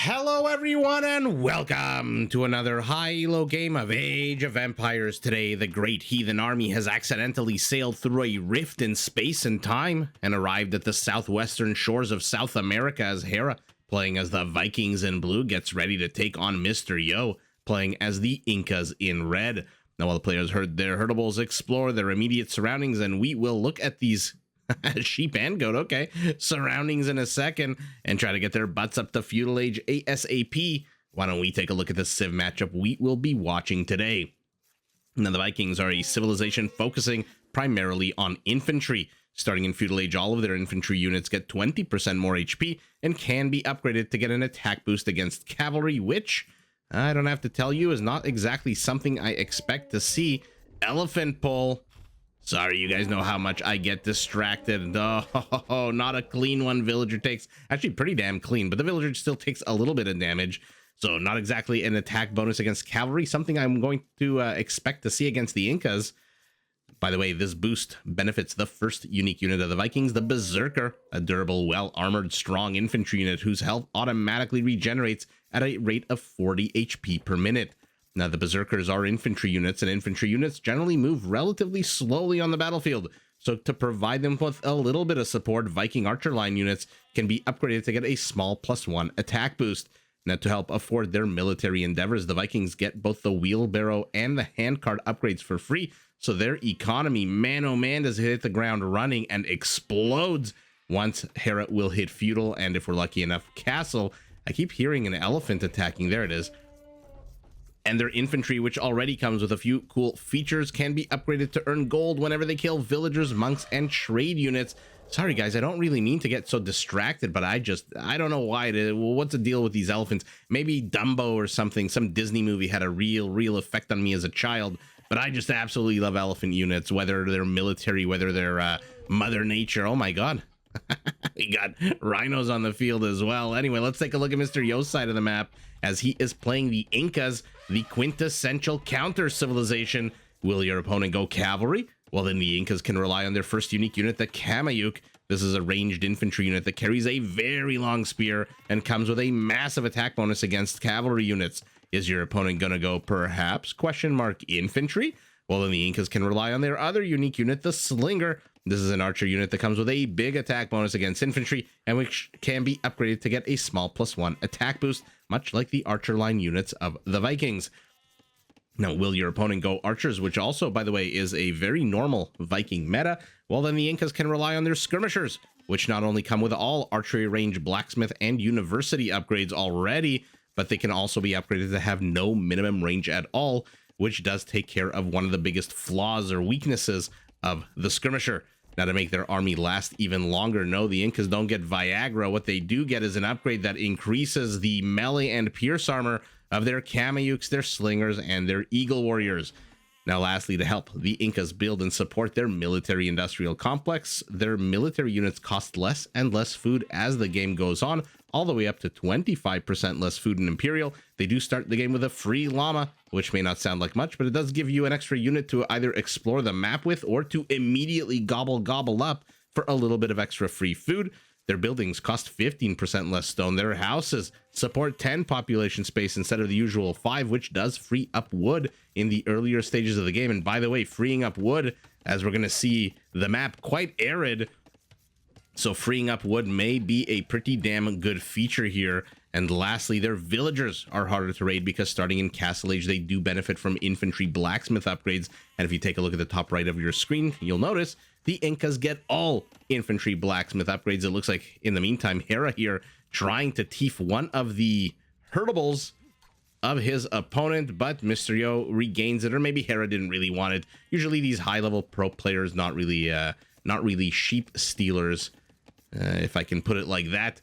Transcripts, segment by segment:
Hello everyone and welcome to another high elo game of Age of Empires. Today, the Great Heathen Army has accidentally sailed through a rift in space and time and arrived at the southwestern shores of South America as Hera, playing as the Vikings in blue, gets ready to take on Mr. Yo, playing as the Incas in red. Now, while the players heard their herdables explore their immediate surroundings, and we will look at these sheep and goat, okay, surroundings in a second and try to get their butts up to Feudal Age ASAP. Why don't we take a look at the Civ matchup we will be watching today? Now, the Vikings are a civilization focusing primarily on infantry. Starting in Feudal Age, all of their infantry units get 20% more HP and can be upgraded to get an attack boost against cavalry, which I don't have to tell you is not exactly something I expect to see. Elephant pull. Sorry, you guys know how much I get distracted. Oh, not a clean one. Villager takes, actually pretty damn clean, but the villager still takes a little bit of damage. So not exactly an attack bonus against cavalry, something I'm going to expect to see against the Incas. By the way, this boost benefits the first unique unit of the Vikings, the Berserker, a durable, well-armored, strong infantry unit whose health automatically regenerates at a rate of 40 HP per minute. Now, the Berserkers are infantry units, and infantry units generally move relatively slowly on the battlefield. So to provide them with a little bit of support, Viking archer line units can be upgraded to get a small +1 attack boost. Now, to help afford their military endeavors, the Vikings get both the wheelbarrow and the handcart upgrades for free. So their economy, man oh man, does hit the ground running and explodes once Hera will hit feudal, and if we're lucky enough, castle. I keep hearing an elephant attacking. There it is. And their infantry, which already comes with a few cool features, can be upgraded to earn gold whenever they kill villagers, monks, and trade units. Sorry, guys, I don't really mean to get so distracted, but I don't know why. What's the deal with these elephants? Maybe Dumbo or something, some Disney movie had a real effect on me as a child, but I just absolutely love elephant units, whether they're military, whether they're Mother Nature. Oh my God. We got rhinos on the field as well. Anyway, let's take a look at Mr. Yo's side of the map as he is playing the Incas, the quintessential counter civilization. Will your opponent go cavalry? Well, then the Incas can rely on their first unique unit, the Kamayuk. This is a ranged infantry unit that carries a very long spear and comes with a massive attack bonus against cavalry units. Is your opponent gonna go perhaps infantry? Well, then the Incas can rely on their other unique unit, the Slinger. This is an archer unit that comes with a big attack bonus against infantry and which can be upgraded to get a small +1 attack boost, much like the archer line units of the Vikings. Now, will your opponent go archers, which also, by the way, is a very normal Viking meta? Well, then the Incas can rely on their skirmishers, which not only come with all archery range, blacksmith, and university upgrades already, but they can also be upgraded to have no minimum range at all, which does take care of one of the biggest flaws or weaknesses of the skirmisher. Now, to make their army last even longer, no, the Incas don't get Viagra. What they do get is an upgrade that increases the melee and pierce armor of their Kamayuks, their Slingers, and their Eagle Warriors. Now, lastly, to help the Incas build and support their military-industrial complex, their military units cost less and less food as the game goes on, all the way up to 25% less food in Imperial. They do start the game with a free llama, which may not sound like much, but it does give you an extra unit to either explore the map with or to immediately gobble up for a little bit of extra free food. Their buildings cost 15% less stone. Their houses support 10 population space instead of the usual 5, which does free up wood in the earlier stages of the game. And by the way, freeing up wood, as we're going to see the map quite arid, so freeing up wood may be a pretty damn good feature here. And lastly, their villagers are harder to raid because starting in Castle Age, they do benefit from infantry blacksmith upgrades. And if you take a look at the top right of your screen, you'll notice the Incas get all infantry blacksmith upgrades. It looks like, in the meantime, Hera here trying to teeth one of the herdables of his opponent, but Mr. Yo regains it, or maybe Hera didn't really want it. Usually these high-level pro players, not really sheep stealers, if I can put it like that.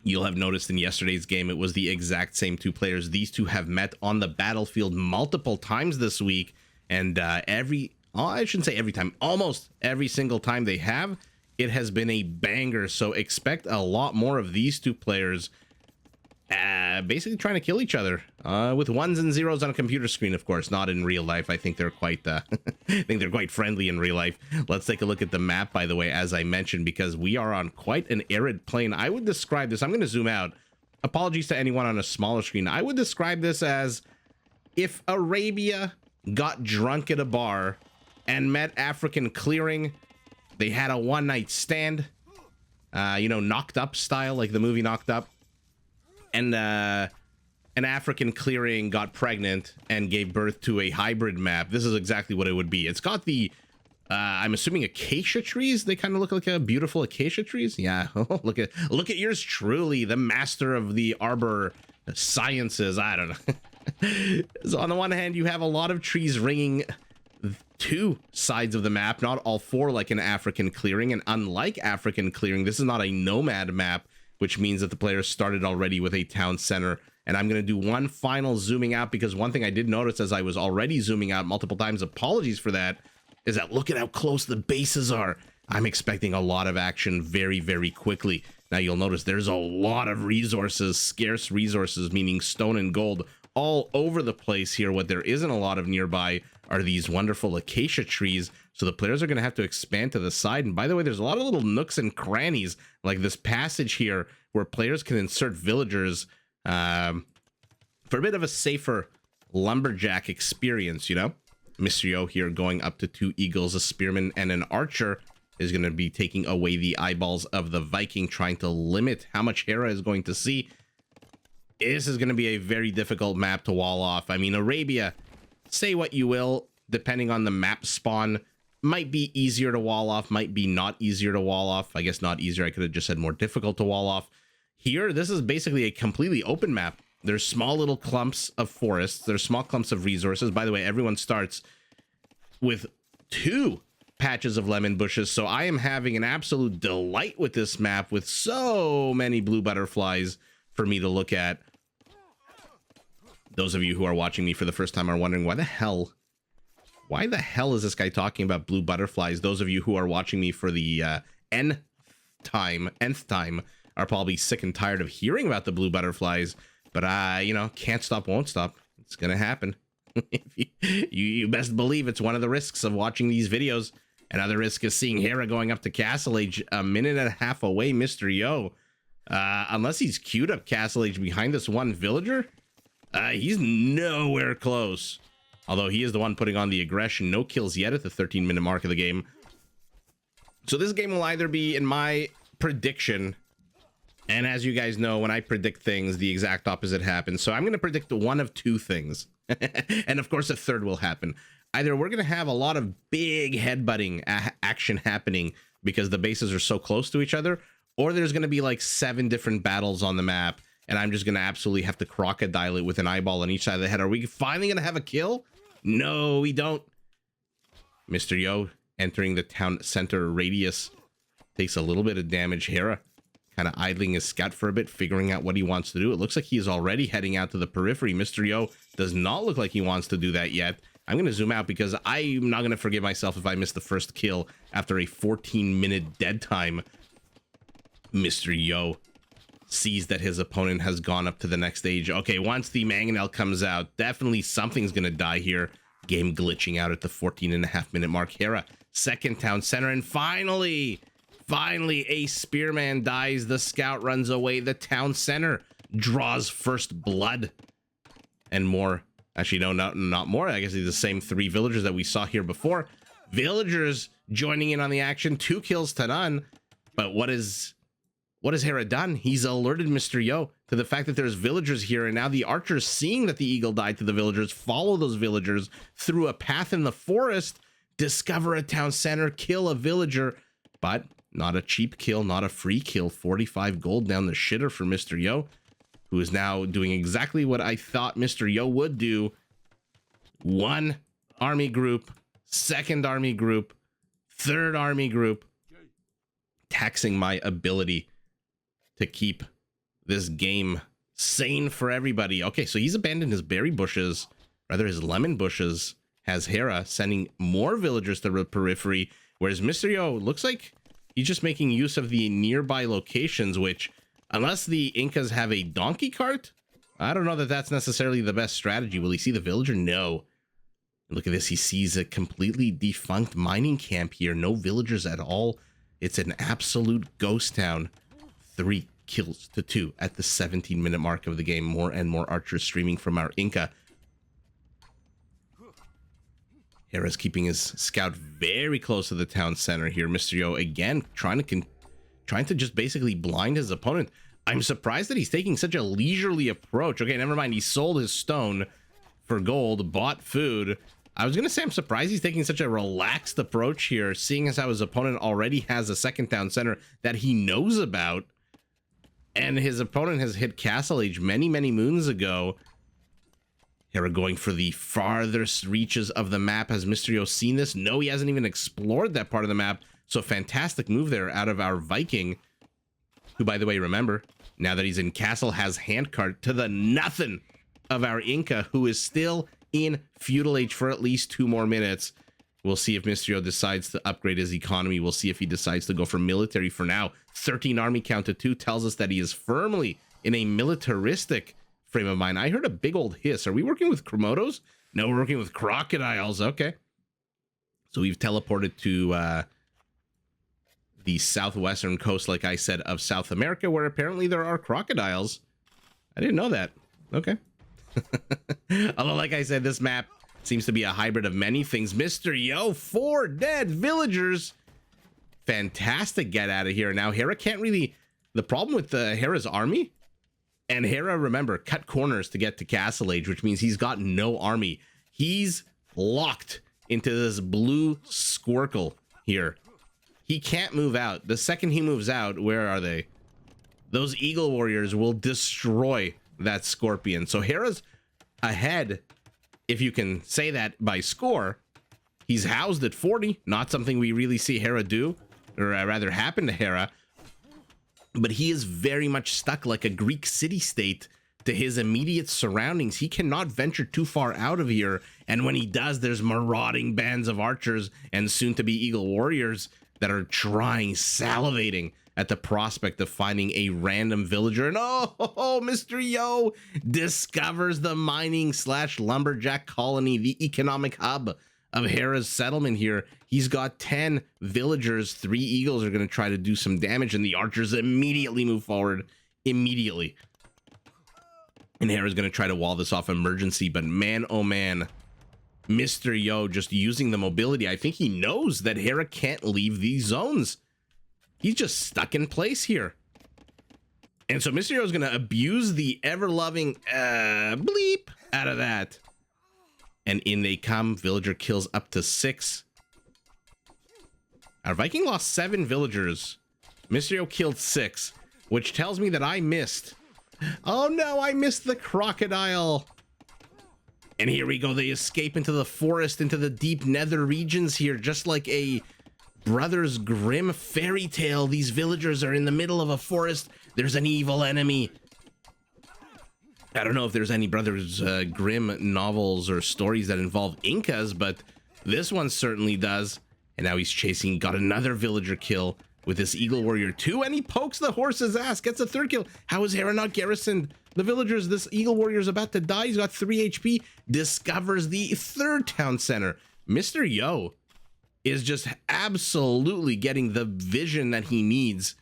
You'll have noticed in yesterday's game, it was the exact same two players. These two have met on the battlefield multiple times this week, and I shouldn't say every time, almost every single time they have, it has been a banger. So expect a lot more of these two players basically trying to kill each other with ones and zeros on a computer screen, of course, not in real life. I think they're quite friendly in real life. Let's take a look at the map, by the way, as I mentioned, because we are on quite an arid plain. I would describe this, I'm going to zoom out, apologies to anyone on a smaller screen. I would describe this as if Arabia got drunk at a bar and met African clearing. They had a one-night stand, you know, Knocked Up style, like the movie Knocked Up. And an African clearing got pregnant and gave birth to a hybrid map. This is exactly what it would be. It's got the, I'm assuming acacia trees. They kind of look like a beautiful acacia trees. Yeah, look at yours truly, the master of the arbor sciences. I don't know. So on the one hand, you have a lot of trees ringing two sides of the map, not all four like an African clearing. And unlike African clearing, this is not a nomad map, which means that the players started already with a town center. And I'm going to do one final zooming out, because one thing I did notice as I was already zooming out multiple times, apologies for that, is that look at how close the bases are. I'm expecting a lot of action very, very quickly. Now you'll notice there's a lot of resources, scarce resources, meaning stone and gold, all over the place here. What there isn't a lot of nearby are these wonderful acacia trees. So the players are going to have to expand to the side. And by the way, there's a lot of little nooks and crannies, like this passage here, where players can insert villagers for a bit of a safer lumberjack experience, you know? Mr. Yo here going up to 2 eagles, a spearman, and an archer is going to be taking away the eyeballs of the Viking, trying to limit how much Hera is going to see. This is going to be a very difficult map to wall off. I mean, Arabia, say what you will, depending on the map spawn, might be easier to wall off, might be not easier to wall off. I guess not easier. I could have just said more difficult to wall off. Here, this is basically a completely open map. There's small little clumps of forests. There's small clumps of resources. By the way, everyone starts with 2 patches of lemon bushes. So I am having an absolute delight with this map, with so many blue butterflies for me to look at. Those of you who are watching me for the first time are wondering, why the hell is this guy talking about blue butterflies? Those of you who are watching me for the nth time are probably sick and tired of hearing about the blue butterflies. But you know, can't stop, won't stop. It's gonna happen. you best believe it's one of the risks of watching these videos. Another risk is seeing Hera going up to Castle Age a minute and a half away. Mr. Yo, unless he's queued up Castle Age behind this one villager, he's nowhere close. Although he is the one putting on the aggression. No kills yet at the 13-minute mark of the game. So this game will either be, in my prediction, and as you guys know, when I predict things, the exact opposite happens. So I'm going to predict one of 2 things. And of course, a third will happen. Either we're going to have a lot of big headbutting action happening because the bases are so close to each other, or there's going to be like 7 different battles on the map, and I'm just going to absolutely have to crocodile it with an eyeball on each side of the head. Are we finally going to have a kill? No, we don't. Mr. Yo entering the town center radius takes a little bit of damage. Hera kind of idling his scout for a bit, figuring out what he wants to do. It looks like he's already heading out to the periphery. Mr. Yo does not look like he wants to do that yet. I'm going to zoom out because I'm not going to forgive myself if I miss the first kill after a 14-minute dead time. Mr. Yo sees that his opponent has gone up to the next stage. Okay, once the mangonel comes out, definitely something's going to die here. Game glitching out at the 14.5-minute mark. Hera, second town center, and finally, a spearman dies. The scout runs away. The town center draws first blood. And more. Actually, no, not more. I guess it's the same 3 villagers that we saw here before. Villagers joining in on the action. 2 kills to none. But what has Hera done? He's alerted Mr. Yo to the fact that there's villagers here, and now the archers, seeing that the eagle died to the villagers, follow those villagers through a path in the forest, discover a town center, kill a villager, but not a cheap kill, not a free kill. 45 gold down the shitter for Mr. Yo, who is now doing exactly what I thought Mr. Yo would do. 1 army group, 2nd army group, 3rd army group, taxing my ability to keep this game sane for everybody. Okay, so he's abandoned his berry bushes, rather his lemon bushes, has Hera sending more villagers to the periphery, whereas Mr. Yo looks like he's just making use of the nearby locations, which, unless the Incas have a donkey cart, I don't know that that's necessarily the best strategy. Will he see the villager? No. Look at this. He sees a completely defunct mining camp here. No villagers at all. It's an absolute ghost town. 3 kills to 2 at the 17-minute mark of the game. More and more archers streaming from our Inca. Hera's keeping his scout very close to the town center here. Mr. Yo again trying to just basically blind his opponent. I'm surprised that he's taking such a leisurely approach. Okay, never mind. He sold his stone for gold, bought food. I was going to say I'm surprised he's taking such a relaxed approach here, seeing as how his opponent already has a second town center that he knows about. And his opponent has hit Castle Age many, many moons ago. Hera going for the farthest reaches of the map. Has Mr. Yo seen this? No, he hasn't even explored that part of the map. So fantastic move there out of our Viking, who, by the way, remember, now that he's in Castle, has handcart to the nothing of our Inca, who is still in Feudal Age for at least 2 more minutes. We'll see if Mr. Yo decides to upgrade his economy. We'll see if he decides to go for military for now. 13 army count to 2 tells us that he is firmly in a militaristic frame of mind. I heard a big old hiss. Are we working with Komodos? No, we're working with crocodiles. Okay. So we've teleported to the southwestern coast, like I said, of South America, where apparently there are crocodiles. I didn't know that. Okay. Although, like I said, this map seems to be a hybrid of many things. Mr. Yo, 4 dead villagers. Fantastic get out of here. Now, Hera can't really... The problem with Hera's army, and Hera, remember, cut corners to get to Castle Age, which means he's got no army. He's locked into this blue squircle here. He can't move out. The second he moves out, where are they? Those Eagle Warriors will destroy that Scorpion. So Hera's ahead, if you can say that by score. He's housed at 40. Not something we really see Hera do, or rather happen to Hera. But he is very much stuck like a Greek city-state to his immediate surroundings. He cannot venture too far out of here. And when he does, there's marauding bands of archers and soon-to-be Eagle Warriors that are salivating at the prospect of finding a random villager. And oh, Mr. Yo discovers the mining/lumberjack colony, the economic hub of Hera's settlement here. He's got 10 villagers. 3 eagles are going to try to do some damage, and the archers immediately move forward. Immediately. And Hera's going to try to wall this off emergency, but man, oh man, Mr. Yo just using the mobility. I think he knows that Hera can't leave these zones. He's just stuck in place here. And so Mr. Yo is going to abuse the ever-loving bleep out of that. And in they come. Villager kills up to 6. Our Viking lost 7 villagers. Mr. Yo killed 6, which tells me that I missed. Oh no, I missed the crocodile. And here we go. They escape into the forest, into the deep nether regions here, just like a Brothers Grimm fairy tale. These villagers are in the middle of a forest. There's an evil enemy. I don't know if there's any Brothers Grimm novels or stories that involve Incas, but this one certainly does. And now he's chasing, got another villager kill with this Eagle Warrior 2, and he pokes the horse's ass, gets a 3rd kill. How is Hera not garrisoned? The villagers, this Eagle Warrior's about to die. He's got 3 HP, discovers the 3rd town center. Mr. Yo is just absolutely getting the vision that he needs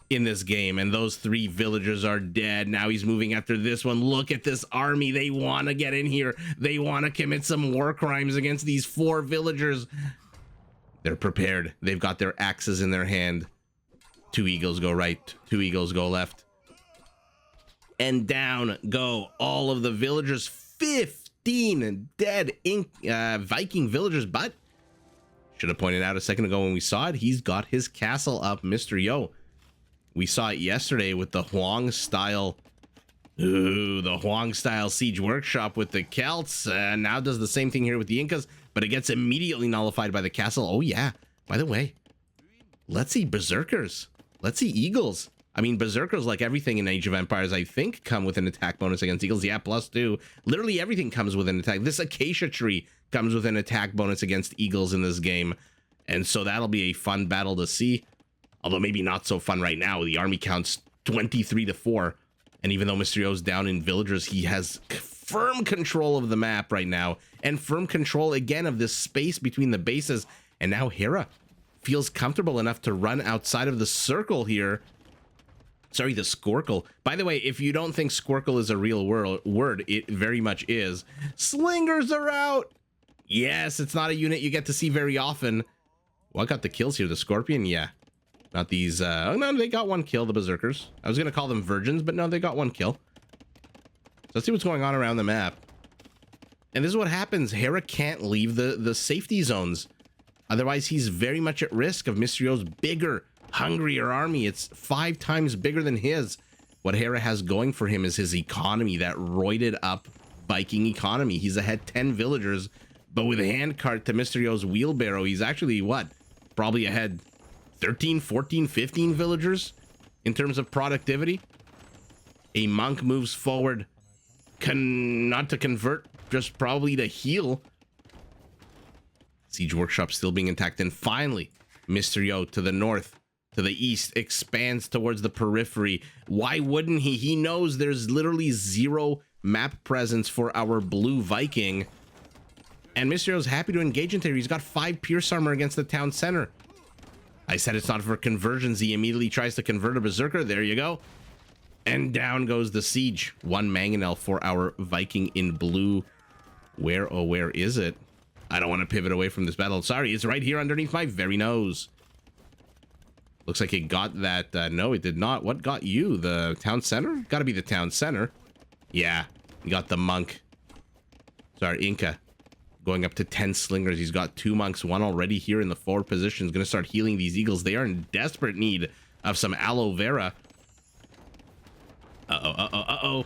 in this game, and those 3 villagers are dead. Now he's moving after this one. Look at this army. They want to get in here. They want to commit some war crimes against these 4 villagers. They're prepared. They've got their axes in their hand. 2 eagles go right, 2 eagles go left. And down go all of the villagers. 15 dead Viking villagers, but should have pointed out a second ago when we saw it, he's got his castle up, Mr. Yo. We saw it yesterday with the Huang style. Ooh, the Huang style siege workshop with the Celts. Now does the same thing here with the Incas, but it gets immediately nullified by the castle. Oh yeah, by the way, let's see berserkers. Let's see eagles. I mean, berserkers, like everything in Age of Empires, I think come with an attack bonus against eagles. Yeah, +2. Literally everything comes with an attack. This acacia tree comes with an attack bonus against eagles in this game. And so that'll be a fun battle to see. Although maybe not so fun right now. The army counts 23-4. And even though Mr. Yo's down in villagers, he has firm control of the map right now. And firm control, again, of this space between the bases. And now Hera feels comfortable enough to run outside of the circle here. Sorry, the Squircle. By the way, if you don't think Squircle is a real word, it very much is. Slingers are out! Yes, it's not a unit you get to see very often. What got the kills here? The Scorpion? Yeah. Not these, oh no, they got one kill, the Berserkers. I was gonna call them Virgins, but no, they got one kill. So let's see what's going on around the map. And this is what happens. Hera can't leave the safety zones. Otherwise, he's very much at risk of Mysterio's bigger, hungrier army. It's 5 times bigger than his. What Hera has going for him is his economy, that roided up Viking economy. He's ahead 10 villagers, but with a handcart to Mysterio's wheelbarrow, he's actually, what? Probably ahead 13, 14, 15 villagers in terms of productivity. A monk moves forward, not to convert, just probably to heal. Siege Workshop still being intact, and finally, Mysterio to the north, to the east, expands towards the periphery. Why wouldn't he? He knows there's literally 0 map presence for our blue Viking. And Mysterio's happy to engage into here. He's got 5 Pierce Armor against the town center. I said it's not for conversions. He immediately tries to convert a Berserker. There you go. And down goes the siege. 1 Mangonel for our Viking in blue. Where, oh, where is it? I don't want to pivot away from this battle. Sorry, it's right here underneath my very nose. Looks like it got that. No, it did not. What got you? The town center? Gotta be the town center. Yeah, you got the monk. Sorry, Inca. Going up to 10 slingers. He's got 2 monks, 1 already here in the forward position. He's going to start healing these eagles. They are in desperate need of some aloe vera. Uh-oh.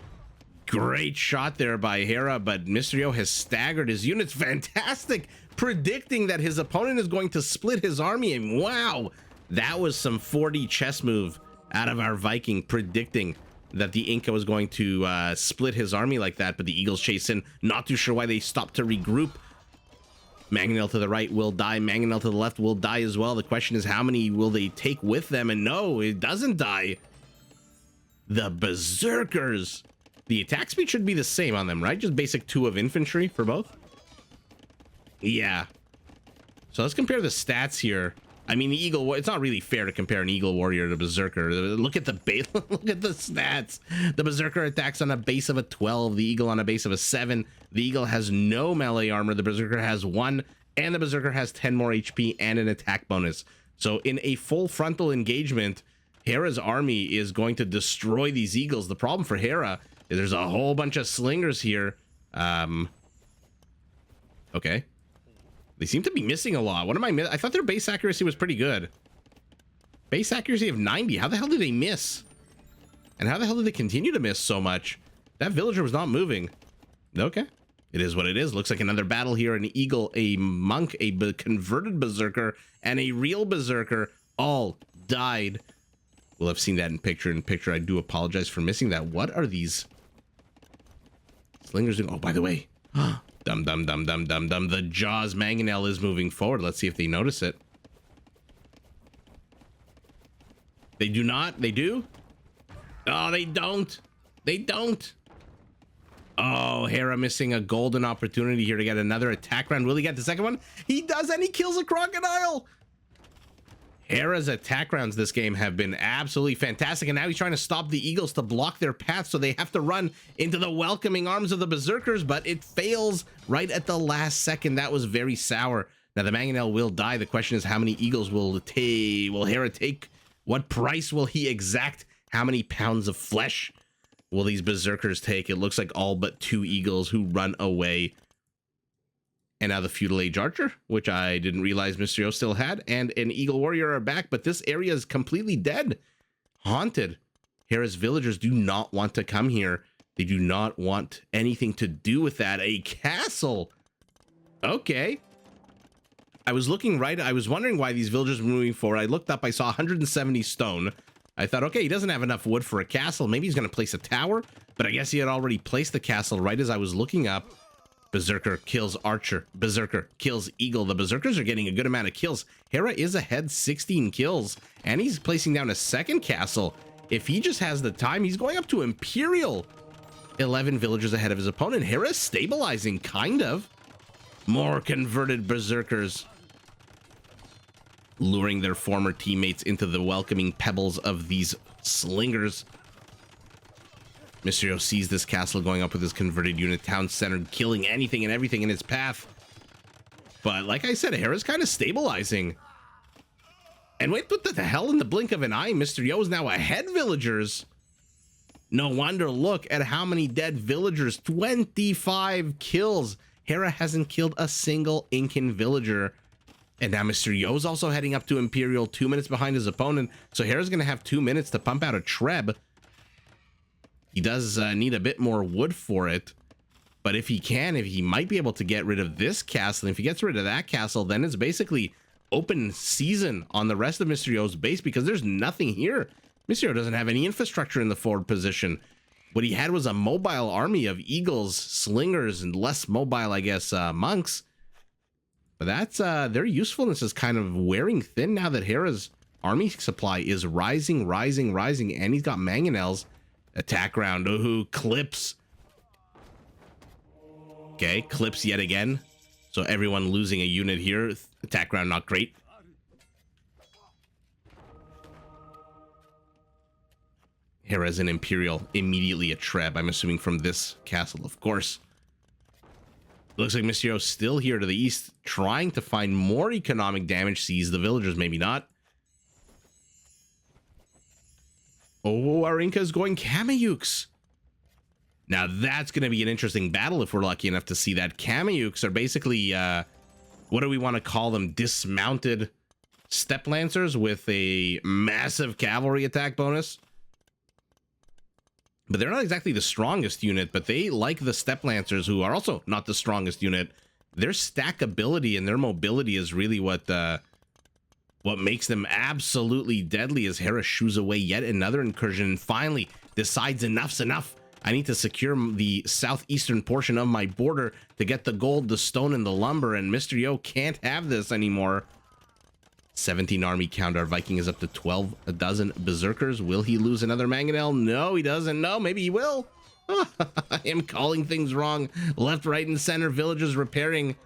Great shot there by Hera, but Mysterio has staggered his units. Fantastic! Predicting that his opponent is going to split his army. And wow, that was some 4D chess move out of our Viking, predicting that the Inca was going to split his army like that, but the eagles chase in. Not too sure why they stopped to regroup. Mangonel to the right will die. Mangonel to the left will die as well. The question is, how many will they take with them? And no, it doesn't die. The Berserkers. The attack speed should be the same on them, right? Just basic 2 of infantry for both. Yeah. So let's compare the stats here. I mean, the Eagle, it's not really fair to compare an Eagle Warrior to Berserker. Look at the base, look at the stats. The Berserker attacks on a base of a 12, the Eagle on a base of a 7. The Eagle has no melee armor, the Berserker has 1, and the Berserker has 10 more HP and an attack bonus. So in a full frontal engagement, Hera's army is going to destroy these Eagles. The problem for Hera is there's a whole bunch of slingers here. Okay. They seem to be missing a lot. What am I missing? I thought their base accuracy was pretty good. Base accuracy of 90. How the hell did they miss? And how the hell did they continue to miss so much? That villager was not moving. Okay. It is what it is. Looks like another battle here. An eagle, a monk, a converted berserker, and a real berserker all died. We'll have seen that in picture. I do apologize for missing that. What are these slingers doing? Oh, by the way. Dum. The Jaws Mangonel is moving forward. Let's see if they notice it. They do not. They do. Oh, they don't. They don't. Oh, Hera missing a golden opportunity here to get another attack round. Will he get the second one? He does, and he kills a crocodile. Hera's attack rounds this game have been absolutely fantastic, and now he's trying to stop the Eagles to block their path, so they have to run into the welcoming arms of the Berserkers, but it fails right at the last second. That was very sour. Now, the Mangonel will die. The question is, how many Eagles will Hera take? What price will he exact? How many pounds of flesh will these Berserkers take? It looks like all but 2 Eagles who run away. And now the Feudal Age Archer, which I didn't realize Mysterio still had, and an Eagle Warrior are back, but this area is completely dead. Haunted. Hera's villagers do not want to come here. They do not want anything to do with that. A castle. Okay. I was wondering why these villagers were moving forward. I looked up, I saw 170 stone. I thought, okay, he doesn't have enough wood for a castle. Maybe he's going to place a tower, but I guess he had already placed the castle right as I was looking up. Berserker kills Archer. Berserker kills Eagle. The Berserkers are getting a good amount of kills. Hera is ahead 16 kills, and he's placing down a second castle. If he just has the time, he's going up to Imperial. 11 villagers ahead of his opponent. Hera is stabilizing, kind of. More converted Berserkers, luring their former teammates into the welcoming pebbles of these Slingers. Mysterio sees this castle going up with his converted unit town center, killing anything and everything in its path. But like I said, Hera's kind of stabilizing. And wait, what the hell? In the blink of an eye, Mysterio is now ahead villagers. No wonder, look at how many dead villagers. 25 kills. Hera hasn't killed a single Incan villager. And now Mysterio's also heading up to Imperial, 2 minutes behind his opponent. So Hera's going to have 2 minutes to pump out a Treb. He does need a bit more wood for it. But if he might be able to get rid of this castle. And if he gets rid of that castle, then it's basically open season on the rest of Mysterio's base because there's nothing here. Mysterio doesn't have any infrastructure in the forward position. What he had was a mobile army of eagles, slingers, and less mobile, I guess, monks. But that's their usefulness is kind of wearing thin now that Hera's army supply is rising, and he's got mangonels. Attack round. Ooh, clips. Okay, clips yet again. So everyone losing a unit here. Attack round, not great. Hera's an Imperial, immediately a Treb, I'm assuming from this castle, of course. Looks like Mysterio's still here to the east, trying to find more economic damage, sees the villagers, maybe not. Oh, our Inca's going Kameyuks. Now that's going to be an interesting battle if we're lucky enough to see that. Kameyuks are basically, what do we want to call them? Dismounted step lancers with a massive cavalry attack bonus. But they're not exactly the strongest unit, but they, like the step lancers, who are also not the strongest unit, their stackability and their mobility is really what makes them absolutely deadly as Hera shoos away yet another incursion and finally decides enough's enough. I need to secure the southeastern portion of my border to get the gold, the stone, and the lumber, and Mysterio can't have this anymore. 17 army count. Our Viking is up to 12 a dozen berserkers. Will he lose another mangonel? No, he doesn't. No, maybe he will. I am calling things wrong. Left, right, and center. Villagers repairing.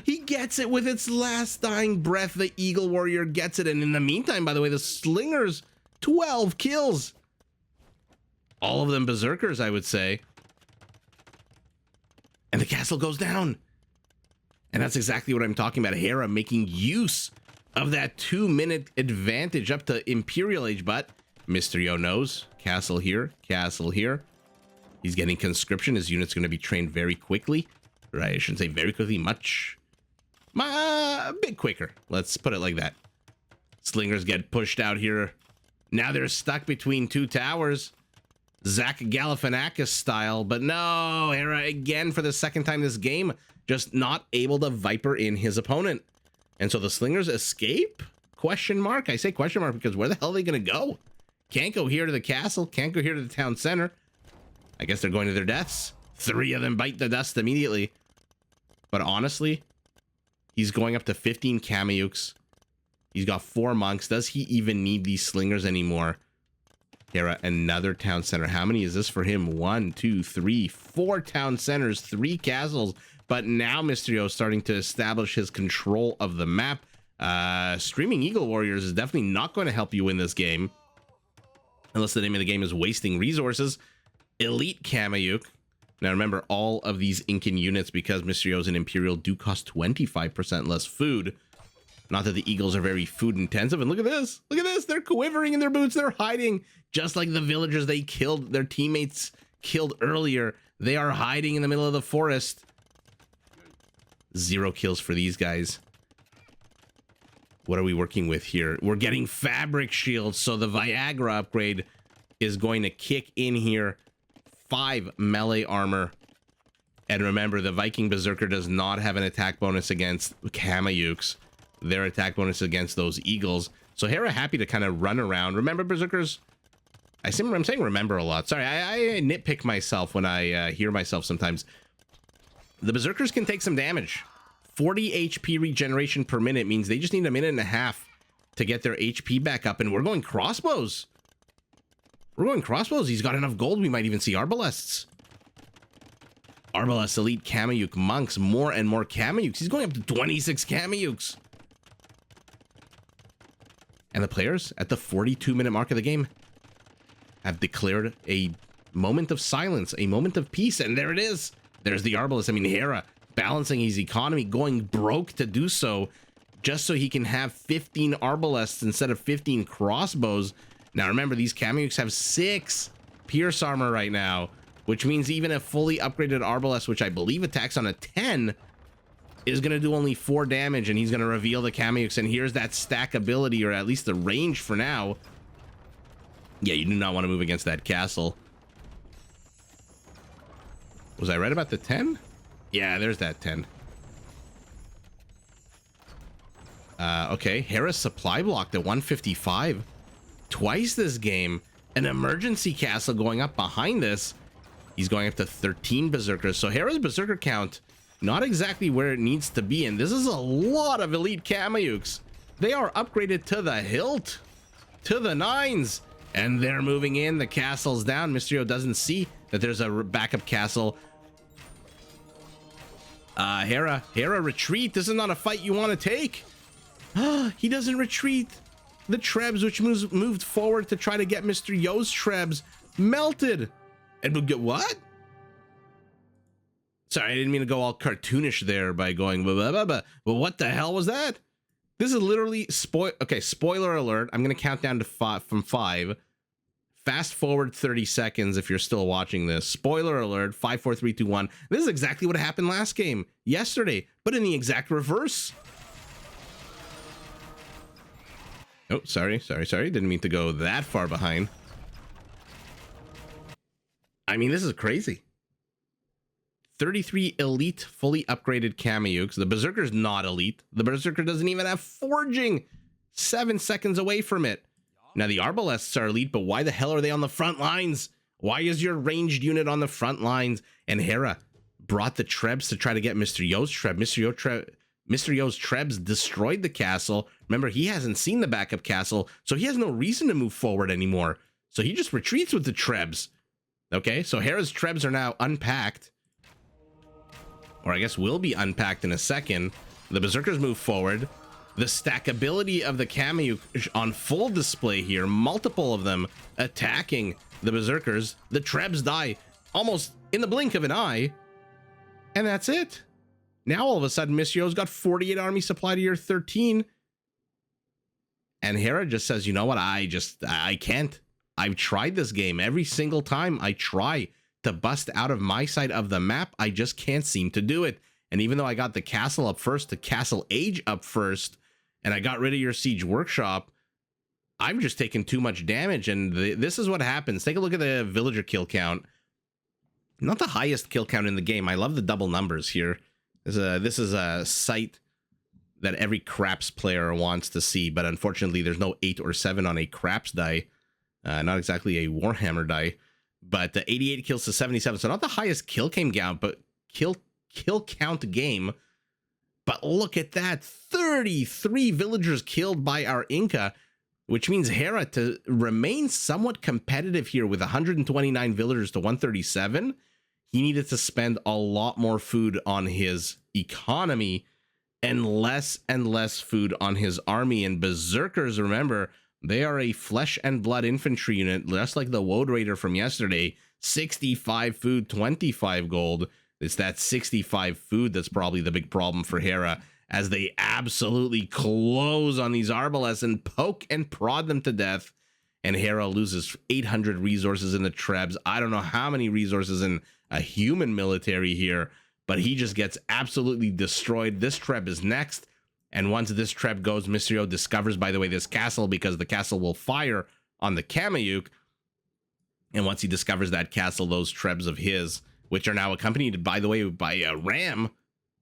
He gets it with its last dying breath. The Eagle Warrior gets it. And in the meantime, by the way, the Slingers, 12 kills. All of them berserkers, I would say. And the castle goes down. And that's exactly what I'm talking about. Hera making use of that 2-minute advantage up to Imperial Age. But Mysterio knows. Castle here. Castle here. He's getting conscription. His unit's going to be trained very quickly. Right, I shouldn't say very quickly. A bit quicker. Let's put it like that. Slingers get pushed out here. Now they're stuck between two towers. Zach Galifianakis style. But no, Hera again for the second time this game. Just not able to Viper in his opponent. And so the Slingers escape? Question mark? I say question mark because where the hell are they going to go? Can't go here to the castle. Can't go here to the town center. I guess they're going to their deaths. 3 of them bite the dust immediately. But honestly, he's going up to 15 Kameyuks. He's got 4 monks. Does he even need these Slingers anymore? Hera, another town center. How many is this for him? 1, 2, 3, 4 town centers, 3 castles. But now Mysterio is starting to establish his control of the map. Streaming Eagle Warriors is definitely not going to help you win this game. Unless the name of the game is wasting resources. Elite Kameyuk. Now remember, all of these Incan units, because Mysterio's and Imperial, do cost 25% less food. Not that the Eagles are very food intensive. And look at this. Look at this. They're quivering in their boots. They're hiding. Just like the villagers they killed, their teammates killed earlier. They are hiding in the middle of the forest. 0 kills for these guys. What are we working with here? We're getting fabric shields. So the Viagra upgrade is going to kick in here. 5 melee armor. And remember, the Viking Berserker does not have an attack bonus against Kameyuks. Their attack bonus against those Eagles. So Hera happy to kind of run around. Remember, Berserkers? I'm saying remember a lot. Sorry, I nitpick myself when I hear myself sometimes. The Berserkers can take some damage. 40 HP regeneration per minute means they just need a minute and a half to get their HP back up. And we're going crossbows. We're going crossbows. He's got enough gold. We might even see arbalests. Arbalest elite Kameyuk monks. More and more Kameyuks. He's going up to 26 Kameyuks. And the players at the 42-minute mark of the game have declared a moment of silence, a moment of peace. And there it is. There's the Arbalest. I mean, Hera balancing his economy, going broke to do so, just so he can have 15 Arbalests instead of 15 crossbows. Now, remember, these Kamyuks have 6 pierce armor right now, which means even a fully upgraded Arbalest, which I believe attacks on a 10, is going to do only 4 damage, and he's going to reveal the Kamyuks. And here's that stack ability, or at least the range for now. Yeah, you do not want to move against that castle. Was I right about the 10? Yeah, there's that 10. Okay, Hera's supply blocked at 155. Twice this game. An emergency castle going up behind this. He's going up to 13 berserkers. So Hera's berserker count, not exactly where it needs to be. And this is a lot of elite Kamyuks. They are upgraded to the hilt, to the 9s. And they're moving in. The castle's down. Mysterio doesn't see that there's a backup castle. Hera retreat. This is not a fight you want to take. He doesn't retreat. The Trebs, which moved forward to try to get Mr. Yo's Trebs, melted. And we'll get what? Sorry, I didn't mean to go all cartoonish there by going blah, blah, blah, blah. But what the hell was that? This is literally spoiler alert. I'm going to count down to 5 from 5. Fast forward 30 seconds if you're still watching this. Spoiler alert, 5, 4, 3, 2, 1. This is exactly what happened last game, yesterday, but in the exact reverse. Oh, sorry. Didn't mean to go that far behind. I mean, this is crazy. 33 elite, fully upgraded Kamyuks. The Berserker's not elite. The Berserker doesn't even have forging. 7 seconds away from it. Now, the Arbalests are elite, but why the hell are they on the front lines? Why is your ranged unit on the front lines? And Hera brought the Trebs to try to get Mr. Yo's Treb. Mr. Yo's Trebs destroyed the castle. Remember, he hasn't seen the backup castle, so he has no reason to move forward anymore. So he just retreats with the Trebs. Okay, so Hera's Trebs are now unpacked. Or I guess will be unpacked in a second. The Berserkers move forward. The stackability of the Kamyuk on full display here. Multiple of them attacking the Berserkers. The Trebs die almost in the blink of an eye. And that's it. Now all of a sudden, Miss Yo's got 48 army supply to your 13. And Hera just says, you know what? I can't. I've tried this game every single time I try to bust out of my side of the map. I just can't seem to do it. And even though I got the castle up first, the castle age up first, and I got rid of your siege workshop, I've just taken too much damage. And this is what happens. Take a look at the villager kill count. Not the highest kill count in the game. I love the double numbers here. This is a sight that every craps player wants to see, but unfortunately there's no 8 or 7 on a craps die. Not exactly a Warhammer die, but the 88 kills to 77. So not the highest kill count, but kill count game. But look at that, 33 villagers killed by our Inca, which means Hera to remain somewhat competitive here with 129 villagers to 137. He needed to spend a lot more food on his economy and less food on his army. And Berserkers, remember, they are a flesh and blood infantry unit, just like the Woad Raider from yesterday. 65 food, 25 gold. It's that 65 food that's probably the big problem for Hera, as they absolutely close on these Arbalests and poke and prod them to death. And Hera loses 800 resources in the Trebs. I don't know how many resources in a human military here, but he just gets absolutely destroyed. This Treb is next. And once this Treb goes, Mysterio discovers, by the way, this castle, because the castle will fire on the Kamyuk. And once he discovers that castle, those Trebs of his, which are now accompanied, by the way, by a ram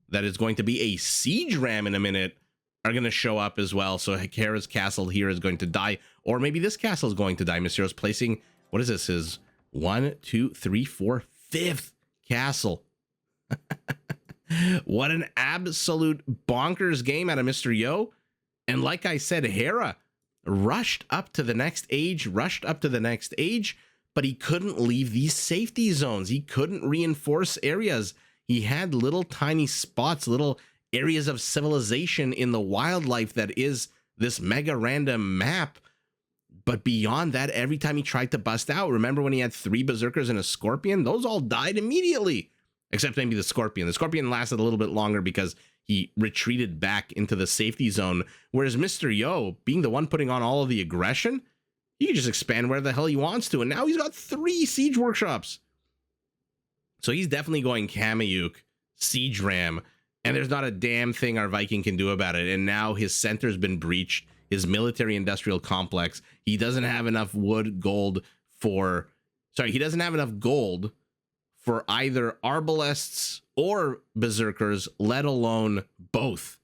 that is going to be a siege ram in a minute, are going to show up as well. So Hera's castle here is going to die, or maybe this castle is going to die. Mysterio's placing, what is this? His 1, 2, 3, 4, 5th castle. What an absolute bonkers game out of Mr. Yo. And like I said, Hera rushed up to the next age, but he couldn't leave these safety zones. He couldn't reinforce areas. He had little tiny spots, little areas of civilization in the wildlife that is this MegaRandom map. But beyond that, every time he tried to bust out, remember when he had 3 Berserkers and a Scorpion? Those all died immediately, except maybe the Scorpion. The Scorpion lasted a little bit longer because he retreated back into the safety zone, whereas Mr. Yo, being the one putting on all of the aggression, he can just expand where the hell he wants to, and now he's got 3 Siege Workshops. So he's definitely going Kameyuk, Siege Ram, and there's not a damn thing our Viking can do about it, and now his center's been breached, his military-industrial complex. He doesn't have enough gold for either Arbalests or Berserkers, let alone both.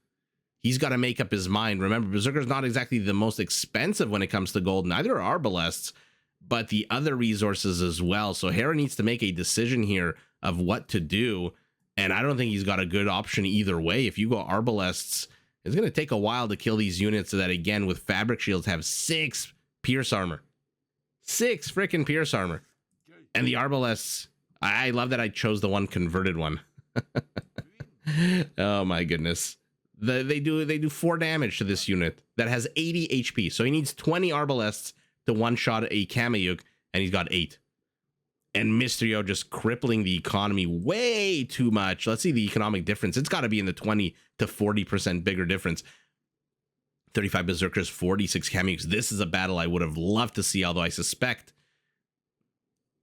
He's got to make up his mind. Remember, Berserker's not exactly the most expensive when it comes to gold, neither are Arbalests, but the other resources as well. So Hera needs to make a decision here of what to do, and I don't think he's got a good option either way. If you go Arbalests, it's going to take a while to kill these units that, again, with Fabric Shields, have 6 Pierce Armor. 6 freaking Pierce Armor. And the Arbalests, I love that I chose the one converted one. Oh my goodness. They do 4 damage to this unit that has 80 HP. So he needs 20 Arbalests to one-shot a Kameyuk, and he's got 8. And Mr. Yo just crippling the economy way too much. Let's see the economic difference. It's got to be in the 20 to 40% bigger difference. 35 Berserkers, 46 Kameyuks. This is a battle I would have loved to see, although I suspect,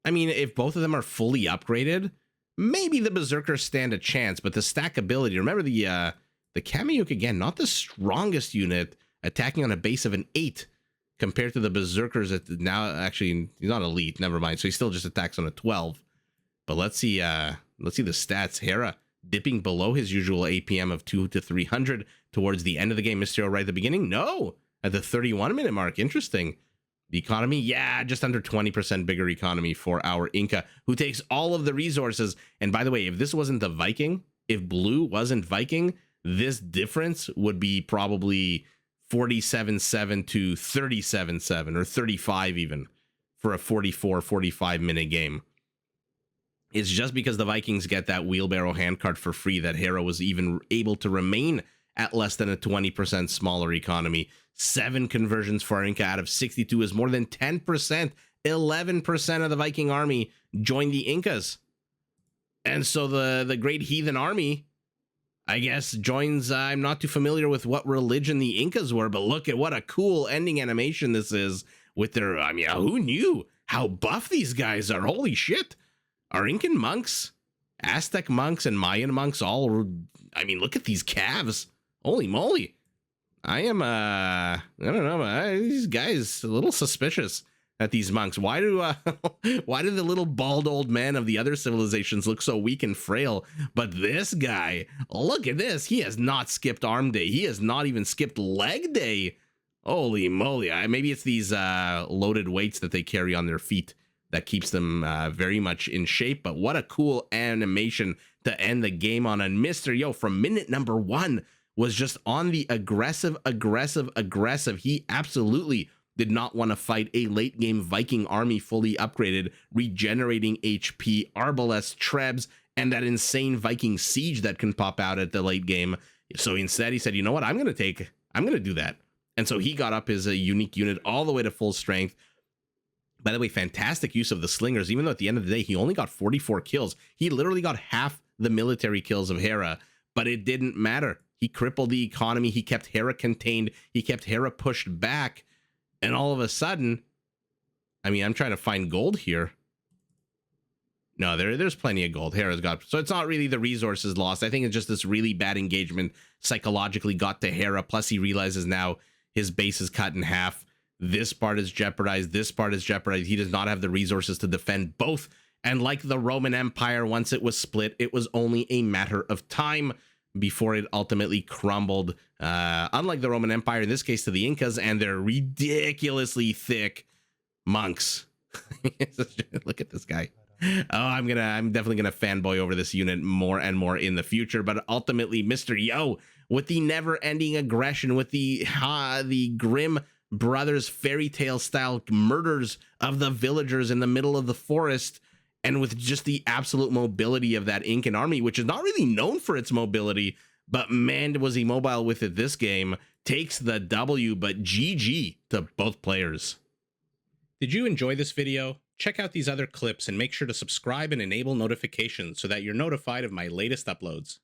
I mean, if both of them are fully upgraded, maybe the Berserkers stand a chance, but the stackability, remember the Kameyuk, again, not the strongest unit, attacking on a base of an 8 compared to the Berserkers at now. Actually, he's not elite, never mind, so he still just attacks on a 12. But let's see the stats. Hera dipping below his usual APM of 200 to 300 towards the end of the game. Mr. O right at the beginning? No, at the 31-minute mark. Interesting. The economy, yeah, just under 20% bigger economy for our Inca, who takes all of the resources. And by the way, if this wasn't the Viking, if blue wasn't Viking, this difference would be probably 47-7 to 37-7 or 35 even for a 45 minute game. It's just because the Vikings get that wheelbarrow handcart for free that Hera was even able to remain at less than a 20% smaller economy. 7 conversions for our Inca out of 62 is more than 10%. 11% of the Viking army joined the Incas. And so the great heathen army, I guess, joins, I'm not too familiar with what religion the Incas were, but look at what a cool ending animation this is with their, I mean, who knew how buff these guys are? Holy shit. Our Incan monks, Aztec monks, and Mayan monks all, I mean, look at these calves. Holy moly. I am, I don't know, these guys a little suspicious at these monks. Why do the little bald old men of the other civilizations look so weak and frail? But this guy, look at this. He has not skipped arm day. He has not even skipped leg day. Holy moly. Maybe it's these loaded weights that they carry on their feet that keeps them very much in shape. But what a cool animation to end the game on. And Mr. Yo, from minute number 1, was just on the aggressive. He absolutely did not want to fight a late game Viking army fully upgraded, regenerating HP, Arbalest, Trebs, and that insane Viking siege that can pop out at the late game. So instead he said, you know what, I'm going to do that. And so he got up his unique unit all the way to full strength. By the way, fantastic use of the slingers, even though at the end of the day, he only got 44 kills. He literally got half the military kills of Hera, but it didn't matter. He crippled the economy. He kept Hera contained. He kept Hera pushed back. And all of a sudden, I mean, I'm trying to find gold here. No, there's plenty of gold. Hera's got, so it's not really the resources lost. I think it's just this really bad engagement psychologically got to Hera. Plus he realizes now his base is cut in half. This part is jeopardized. This part is jeopardized. He does not have the resources to defend both. And like the Roman Empire, once it was split, it was only a matter of time before it ultimately crumbled. Unlike the Roman Empire, in this case to the Incas and their ridiculously thick monks. Look at this guy. Oh, I'm definitely gonna fanboy over this unit more and more in the future. But ultimately, Mr. Yo, with the never-ending aggression, with the Grimm brothers fairy tale style murders of the villagers in the middle of the forest, and with just the absolute mobility of that Incan army, which is not really known for its mobility, but man, was he mobile with it this game, takes the W, but GG to both players. Did you enjoy this video? Check out these other clips and make sure to subscribe and enable notifications so that you're notified of my latest uploads.